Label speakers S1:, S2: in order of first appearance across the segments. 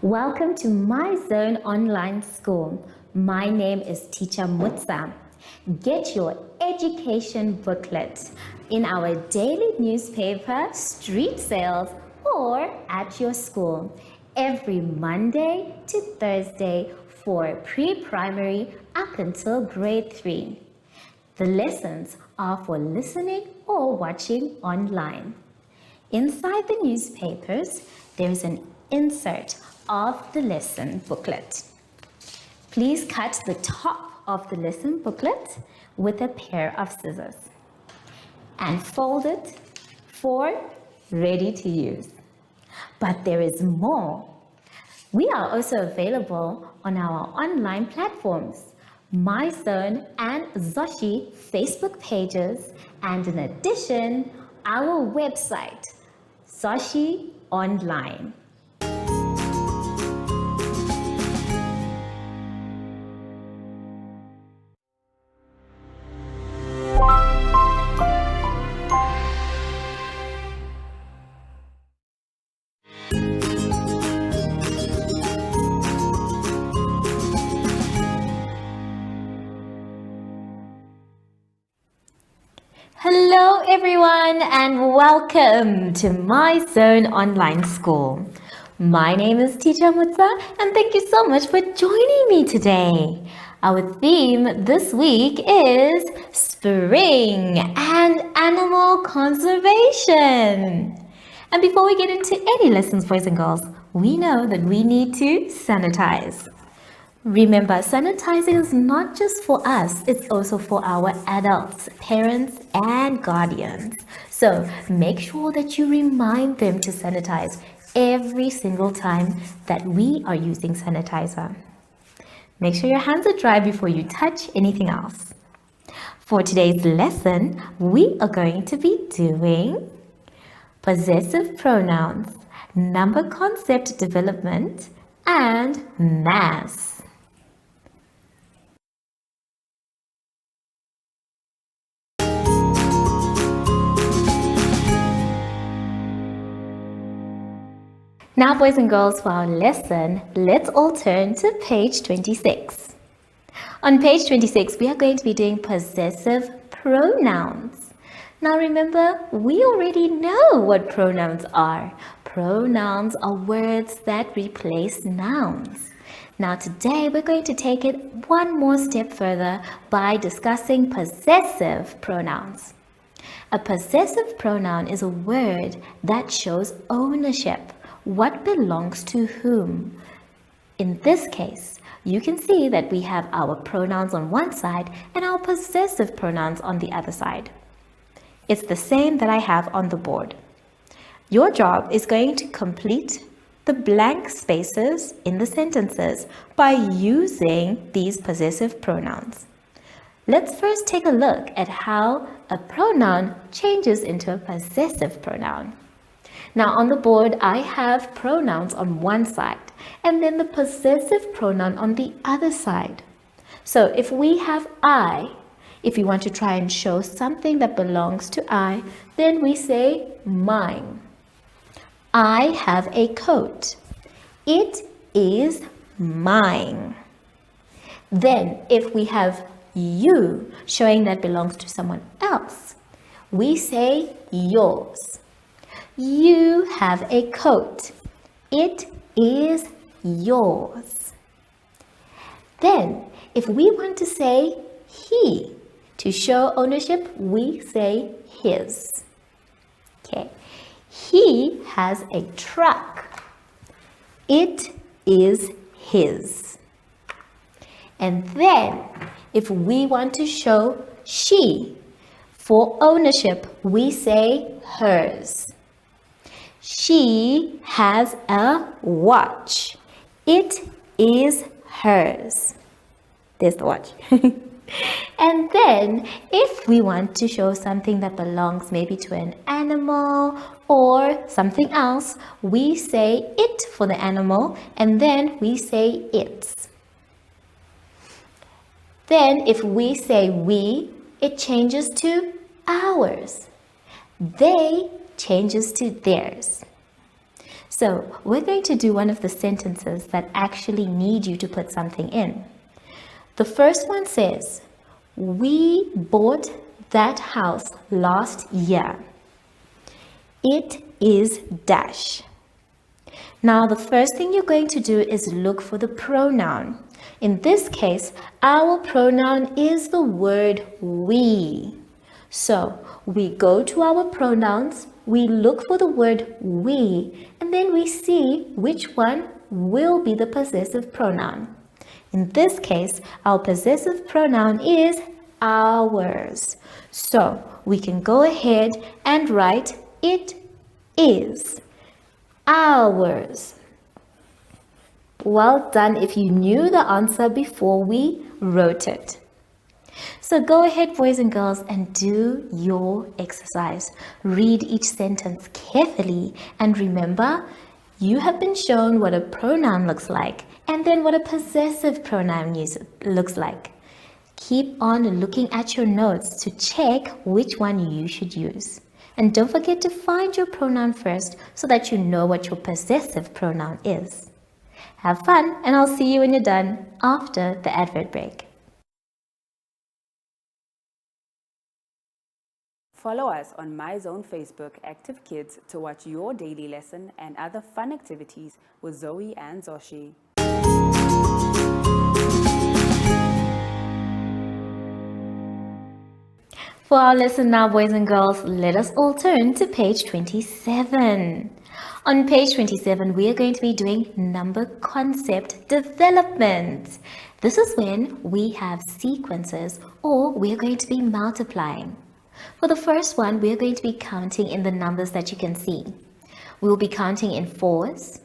S1: Welcome to My Zone Online School. My name is Teacher Mutsa. Get your education booklet in our daily newspaper, street sales, or at your school every Monday to Thursday for pre-primary up until grade 3. The lessons are for listening or watching online. Inside the newspapers, there is an insert of the lesson booklet. Please cut the top of the lesson booklet with a pair of scissors and fold it for ready to use. But there is more. We are also available on our online platforms, MyZone and Zoshi Facebook pages, and in addition, our website, Zoshi Online. Hello everyone and welcome to My Zone Online School. My name is Teacher Mutsa and thank you so much for joining me today. Our theme this week is spring and animal conservation. And before we get into any lessons, boys and girls, we know that we need to sanitize. Remember, sanitizing is not just for us, it's also for our adults, parents, and guardians. So make sure that you remind them to sanitize every single time that we are using sanitizer. Make sure your hands are dry before you touch anything else. For today's lesson, we are going to be doing possessive pronouns, number concept development, and mass. Now, boys and girls, for our lesson, let's all turn to page 26. On page 26, we are going to be doing possessive pronouns. Now, remember, we already know what pronouns are. Pronouns are words that replace nouns. Now, today, we're going to take it one more step further by discussing possessive pronouns. A possessive pronoun is a word that shows ownership. What belongs to whom? In this case, you can see that we have our pronouns on one side and our possessive pronouns on the other side. It's the same that I have on the board. Your job is going to complete the blank spaces in the sentences by using these possessive pronouns. Let's first take a look at how a pronoun changes into a possessive pronoun. Now on the board, I have pronouns on one side and then the possessive pronoun on the other side. So if we have I, if you want to try and show something that belongs to I, then we say mine. I have a coat. It is mine. Then if we have you, showing that belongs to someone else, we say yours. You have a coat. It is yours. Then, if we want to say he, to show ownership, we say his. Okay. He has a truck. It is his. And then, if we want to show she, for ownership, we say hers. She has a watch. It is hers. There's the watch. And then if we want to show something that belongs maybe to an animal or something else, we say it for the animal and then we say its. Then if we say we, it changes to ours. They changes to theirs. So we're going to do one of the sentences that actually need you to put something in. The first one says, we bought that house last year. It is dash. Now the first thing you're going to do is look for the pronoun. In this case, our pronoun is the word we. So we go to our pronouns, we look for the word we, and then we see which one will be the possessive pronoun. In this case, our possessive pronoun is ours. So we can go ahead and write it is ours. Well done if you knew the answer before we wrote it. So go ahead, boys and girls, and do your exercise. Read each sentence carefully and remember, you have been shown what a pronoun looks like and then what a possessive pronoun looks like. Keep on looking at your notes to check which one you should use. And don't forget to find your pronoun first so that you know what your possessive pronoun is. Have fun, and I'll see you when you're done after the advert break.
S2: Follow us on MyZone Facebook Active Kids to watch your daily lesson and other fun activities with Zoe and Zoshi.
S1: For our lesson now, boys and girls, let us all turn to page 27. On page 27, we are going to be doing number concept development. This is when we have sequences or we are going to be multiplying. For the first one, we are going to be counting in the numbers that you can see. We will be counting in 4s,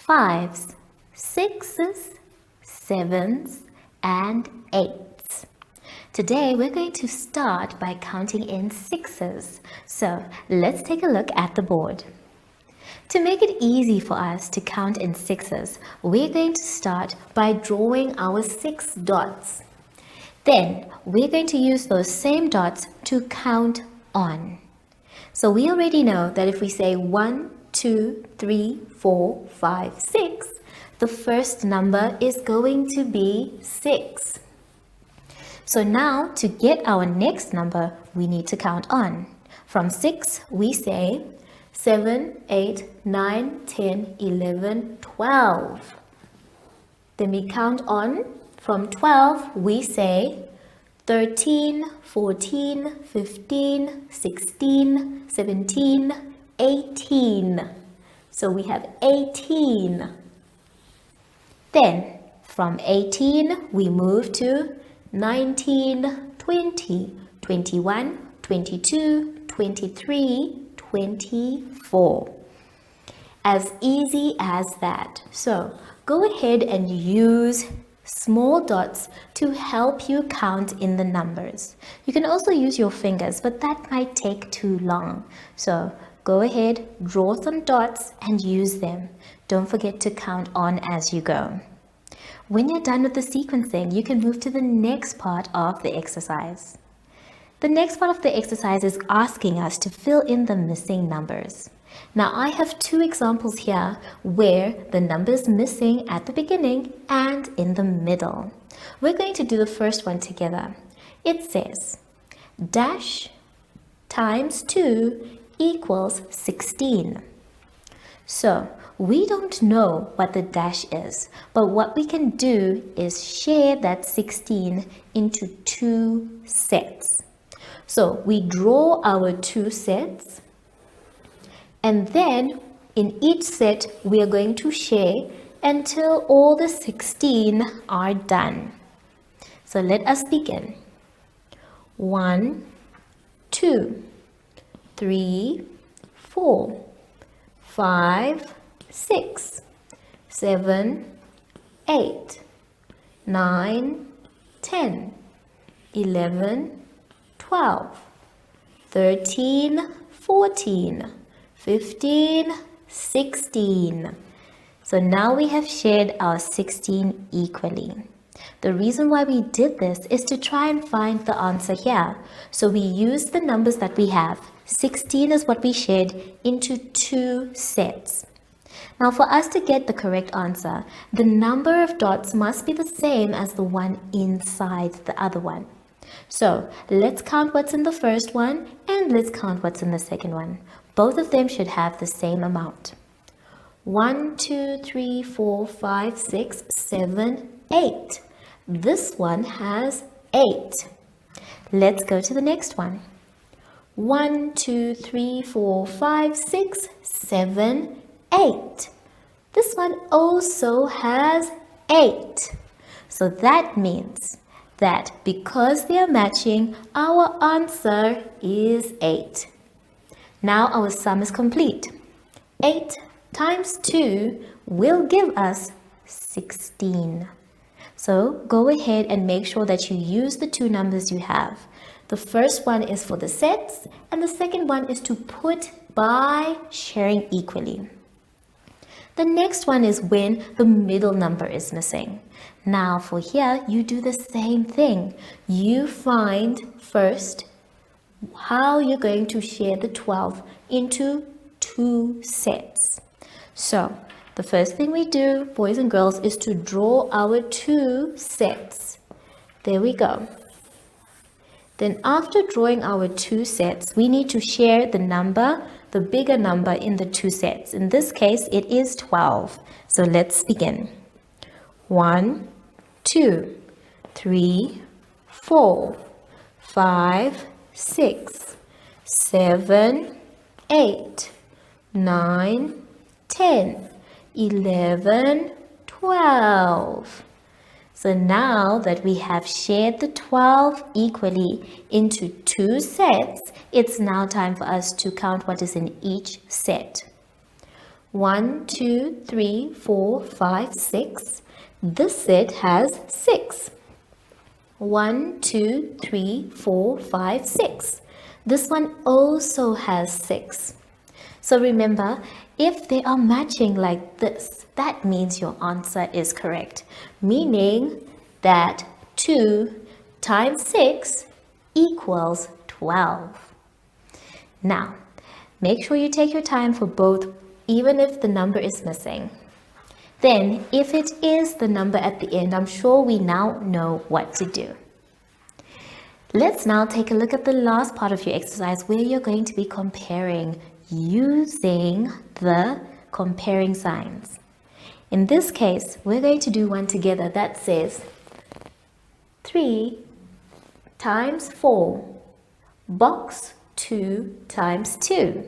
S1: 5s, 6s, 7s, and 8s. Today, we're going to start by counting in 6s. So let's take a look at the board. To make it easy for us to count in 6s, we're going to start by drawing our 6 dots. Then we're going to use those same dots to count on. So we already know that if we say 1, 2, 3, 4, 5, 6, the first number is going to be 6. So now to get our next number, we need to count on. From 6, we say 7, 8, 9, 10, 11, 12. Then we count on. From 12, we say 13, 14, 15, 16, 17, 18. So we have 18. Then from 18, we move to 19, 20, 21, 22, 23, 24. As easy as that. So go ahead and use small dots to help you count in the numbers. You can also use your fingers, but that might take too long. So go ahead, draw some dots and use them. Don't forget to count on as you go. When you're done with the sequencing, you can move to the next part of the exercise. The next part of the exercise is asking us to fill in the missing numbers. Now I have 2 examples here where the number is missing at the beginning and in the middle. We're going to do the first one together. It says, dash times 2 equals 16. So we don't know what the dash is, but what we can do is share that 16 into 2 sets. So we draw our 2 sets, and then in each set we are going to share until all the 16 are done. So let us begin. 1, 2, 3, 4, 5, 6, 7, 8, 9, 10, 11, 12, 13, 14, 15, 16. So now we have shared our 16 equally. The reason why we did this is to try and find the answer here. So we used the numbers that we have. 16 is what we shared into 2 sets. Now for us to get the correct answer, the number of dots must be the same as the one inside the other one. So let's count what's in the first one and let's count what's in the second one. Both of them should have the same amount. 1, 2, 3, 4, 5, 6, 7, 8. This one has 8. Let's go to the next one. 1, 2, 3, 4, 5, 6, 7, 8. This one also has 8. So that means that because they are matching, our answer is 8. Now our sum is complete. 8 times 2 will give us 16. So go ahead and make sure that you use the two numbers you have. The first one is for the sets and the second one is to put by sharing equally. The next one is when the middle number is missing. Now for here, you do the same thing. You find first how you're going to share the 12 into two sets. So the first thing we do, boys and girls, is to draw our two sets. There we go. Then after drawing our two sets, we need to share the number, the bigger number in the two sets. In this case, it is 12. So let's begin. 1, 2, 3, 4, 5, 6, 7, 8, 9, 10, 11, 12. So now that we have shared the 12 equally into two sets, it's now time for us to count what is in each set. 1, 2, 3, 4, 5, 6. This set has 6. 1, 2, 3, 4, 5, 6. This one also has 6. So remember, if they are matching like this, that means your answer is correct, meaning that 2 times 6 equals 12. Now, make sure you take your time for both, even if the number is missing. Then, if it is the number at the end, I'm sure we now know what to do. Let's now take a look at the last part of your exercise where you're going to be comparing using the comparing signs. In this case, we're going to do one together that says 3 times 4, box 2 times 2.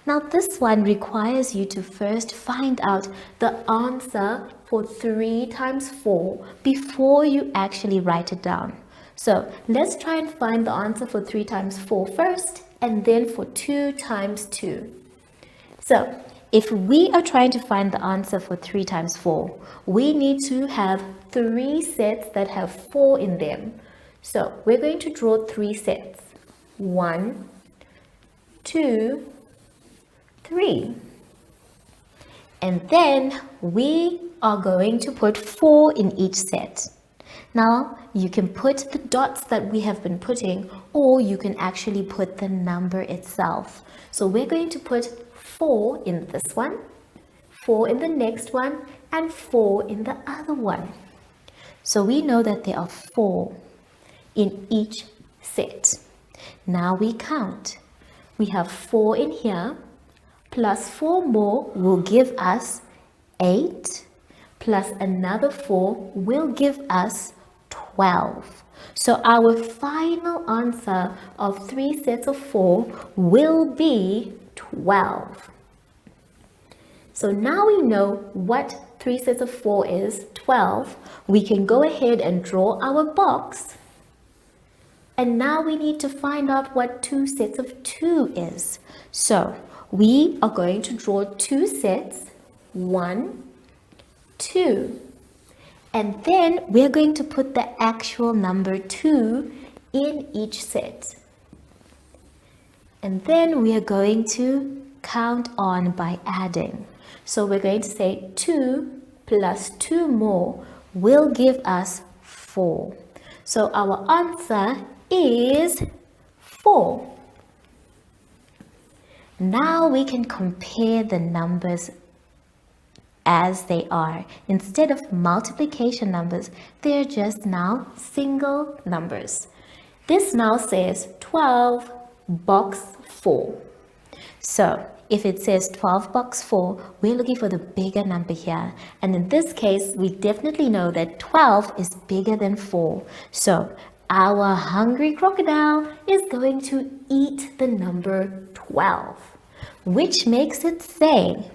S1: Now this one requires you to first find out the answer for 3 times 4 before you actually write it down. So let's try and find the answer for 3 times 4 first, and then for 2 times 2. So if we are trying to find the answer for 3 times 4, we need to have 3 sets that have 4 in them. So we're going to draw 3 sets. 1, 2, 3. And then we are going to put 4 in each set. Now, you can put the dots that we have been putting, or you can actually put the number itself. So we're going to put 4 in this one, 4 in the next one, and 4 in the other one. So we know that there are 4 in each set. Now we count. We have 4 in here, plus 4 more will give us 8, plus another 4 will give us 12. So our final answer of 3 sets of 4 will be 12. So now we know what 3 sets of 4 is, 12. We can go ahead and draw our box. And now we need to find out what 2 sets of 2 is. So we are going to draw 2 sets, 1, 2. And then we're going to put the actual number 2 in each set. And then we are going to count on by adding. So we're going to say 2 plus 2 more will give us 4. So our answer is 4. Now we can compare the numbers as they are. Instead of multiplication numbers, they're just now single numbers. This now says 12 box 4. So if it says 12 box 4, we're looking for the bigger number here. And in this case, we definitely know that 12 is bigger than 4. So our hungry crocodile is going to eat the number 12, which makes it say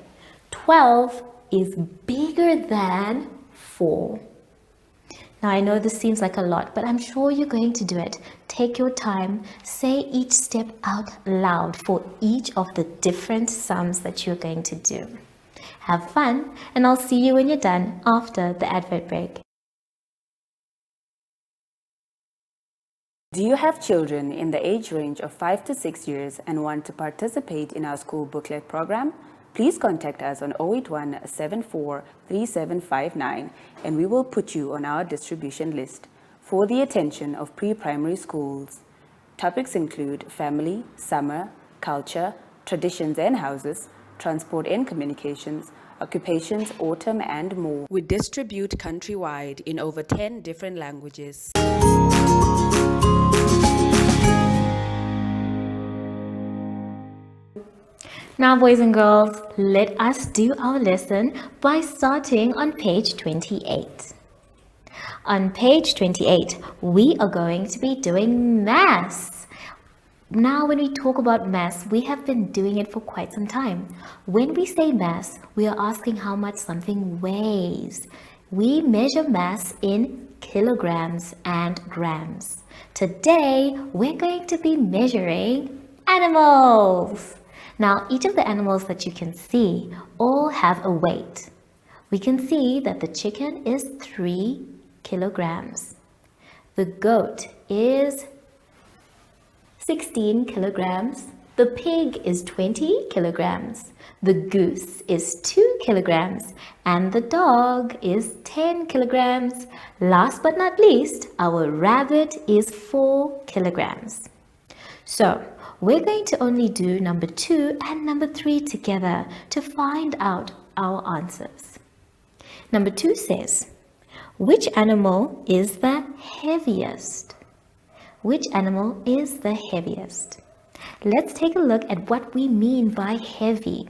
S1: 12 is bigger than 4. Now, I know this seems like a lot, but I'm sure you're going to do it. Take your time, say each step out loud for each of the different sums that you're going to do. Have fun, and I'll see you when you're done after the advert break.
S2: Do you have children in the age range of 5 to 6 years and want to participate in our school booklet program? Please contact us on 081 74 3759 and we will put you on our distribution list for the attention of pre-primary schools. Topics include family, summer, culture, traditions and houses, transport and communications, occupations, autumn and more. We distribute countrywide in over 10 different languages.
S1: Now, boys and girls, let us do our lesson by starting on page 28. On page 28, we are going to be doing maths. Now, when we talk about maths, we have been doing it for quite some time. When we say mass, we are asking how much something weighs. We measure mass in kilograms and grams. Today, we're going to be measuring animals. Now, each of the animals that you can see all have a weight. We can see that the chicken is 3 kilograms. The goat is 16 kilograms. The pig is 20 kilograms. The goose is 2 kilograms. And the dog is 10 kilograms. Last but not least, our rabbit is 4 kilograms. So, we're going to only do number 2 and number 3 together to find out our answers. Number 2 says, which animal is the heaviest? Which animal is the heaviest? Let's take a look at what we mean by heavy.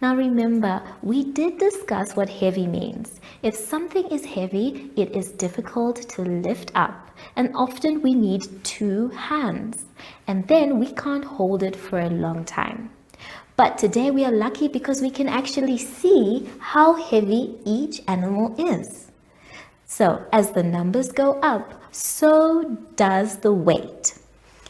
S1: Now remember, we did discuss what heavy means. If something is heavy, it is difficult to lift up, and often we need 2 hands, and then we can't hold it for a long time. But today we are lucky because we can actually see how heavy each animal is. So as the numbers go up, so does the weight.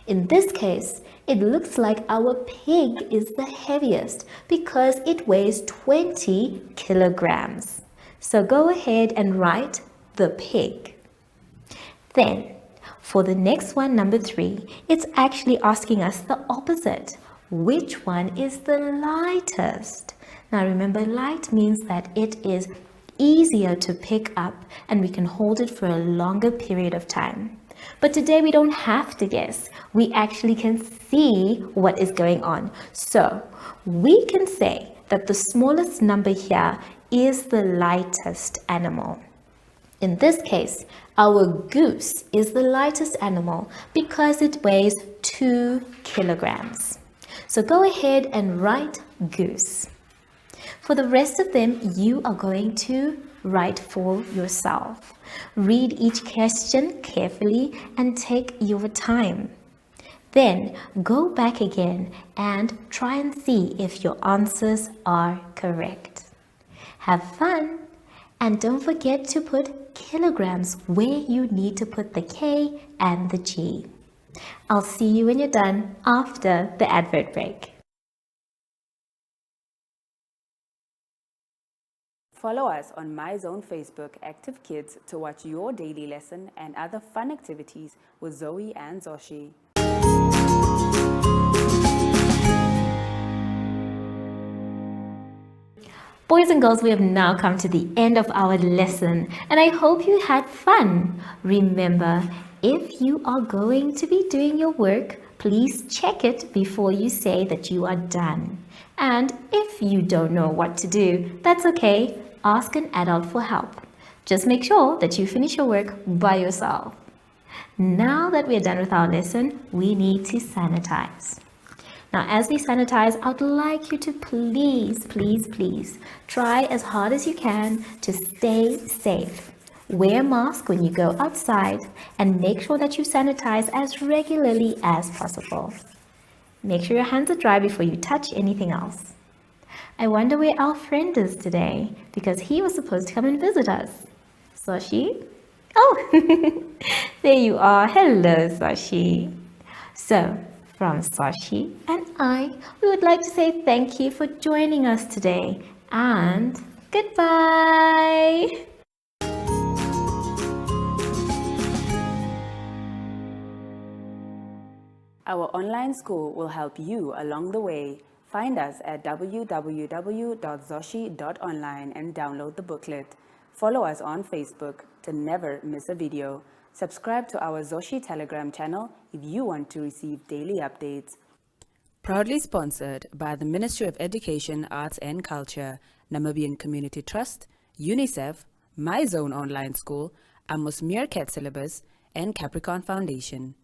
S1: In this case, it looks like our pig is the heaviest because it weighs 20 kilograms. So go ahead and write the pig. Then, for the next one, number 3, it's actually asking us the opposite. Which one is the lightest? Now remember, light means that it is easier to pick up and we can hold it for a longer period of time. But today we don't have to guess. We actually can see what is going on. So we can say that the smallest number here is the lightest animal. In this case, our goose is the lightest animal because it weighs 2 kilograms. So go ahead and write goose. For the rest of them, you are going to write for yourself. Read each question carefully and take your time. Then go back again and try and see if your answers are correct. Have fun, and don't forget to put kilograms where you need to put the K and the G. I'll see you when you're done after the advert break.
S2: Follow us on MyZone Facebook Active Kids to watch your daily lesson and other fun activities with Zoe and Zoshi.
S1: Boys and girls, we have now come to the end of our lesson and I hope you had fun. Remember, if you are going to be doing your work, please check it before you say that you are done. And if you don't know what to do, that's okay. ask an adult for help. Just make sure that you finish your work by yourself. Now that we're done with our lesson, we need to sanitize. Now, as we sanitize, I would like you to please try as hard as you can to stay safe. Wear a mask when you go outside and make sure that you sanitize as regularly as possible. Make sure your hands are dry before you touch anything else. I wonder where our friend is today because he was supposed to come and visit us. Sashi? Oh, there you are. Hello, Sashi. So, from Sashi and I, we would like to say thank you for joining us today and goodbye.
S2: Our online school will help you along the way. Find us at www.zoshi.online and download the booklet. Follow us on Facebook to never miss a video. Subscribe to our Zoshi Telegram channel if you want to receive daily updates. Proudly sponsored by the Ministry of Education, Arts and Culture, Namibian Community Trust, UNICEF, My Zone Online School, Amos Meerkat Syllabus, and Capricorn Foundation.